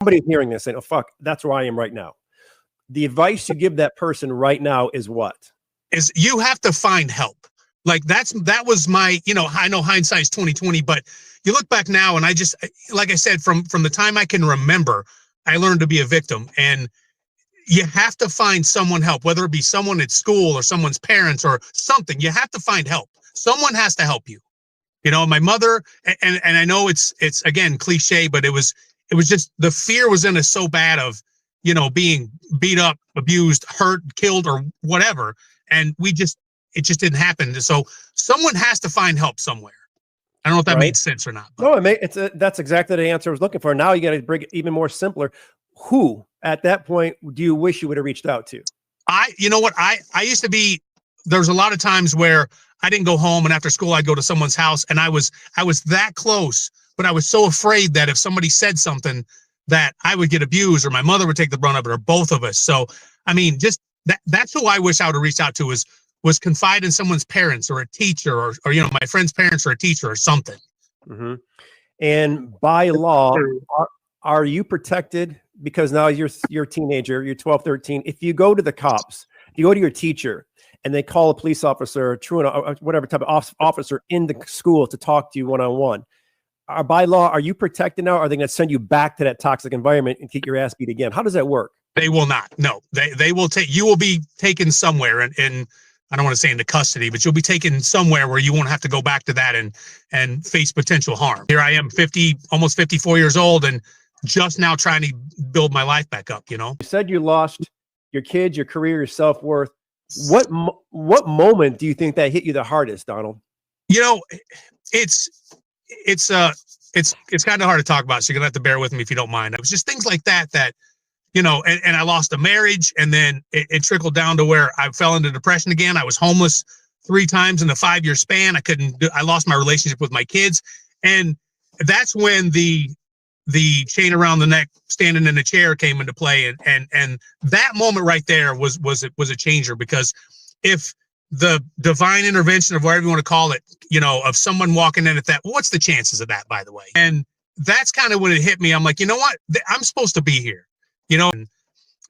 somebody hearing this saying, oh, fuck, that's where I am right now. The advice you give that person right now is what? Is you have to find help. Like that was my, I know hindsight's 20/20, but you look back now and I just, like I said, from the time I can remember, I learned to be a victim. And you have to find someone help, whether it be someone at school or someone's parents or something. You have to find help. Someone has to help you. My mother, and I know it's again cliche, but it was just the fear was in us so bad of, being beat up, abused, hurt, killed, or whatever. And it just didn't happen. So someone has to find help somewhere. I don't know if that made sense or not. But. No, that's exactly the answer I was looking for. Now you got to bring it even more simpler. Who at that point do you wish you would have reached out to? You know what? I used to be, there's a lot of times where I didn't go home and after school I'd go to someone's house and I was that close, but I was so afraid that if somebody said something that I would get abused or my mother would take the brunt of it or both of us. So, I mean, just that's who I wish I would have reached out to was confide in someone's parents or a teacher or my friend's parents or a teacher or something. Mm-hmm. And by law, are you protected? Because now you're a teenager, you're 12, 13. If you go to the cops, if you go to your teacher and they call a police officer, whatever type of officer in the school to talk to you one-on-one, by law, are you protected now? Or are they going to send you back to that toxic environment and get your ass beat again? How does that work? They will not. No, they will take, you will be taken somewhere and I don't want to say into custody, but you'll be taken somewhere where you won't have to go back to that and face potential harm. Here I am, almost 54 years old and just now trying to build my life back up, You said you lost your kids, your career, your self-worth. What moment do you think that hit you the hardest, Donald? It's kind of hard to talk about, so you're gonna have to bear with me if you don't mind. It was just things like that, and I lost a marriage, and then it trickled down to where I fell into depression again. I was homeless 3 times in a 5-year span. I lost my relationship with my kids. And that's when the chain around the neck, standing in a chair came into play. And that moment right there was a changer, because if the divine intervention of whatever you want to call it, of someone walking in at that, what's the chances of that, by the way? And that's kind of when it hit me. I'm like, you know what? I'm supposed to be here,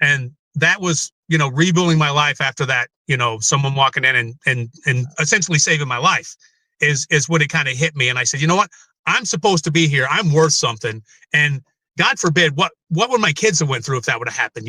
and that was, rebuilding my life after that, someone walking in and essentially saving my life is when it kind of hit me. And I said, you know what? I'm supposed to be here. I'm worth something. And God forbid, what would my kids have went through if that would have happened,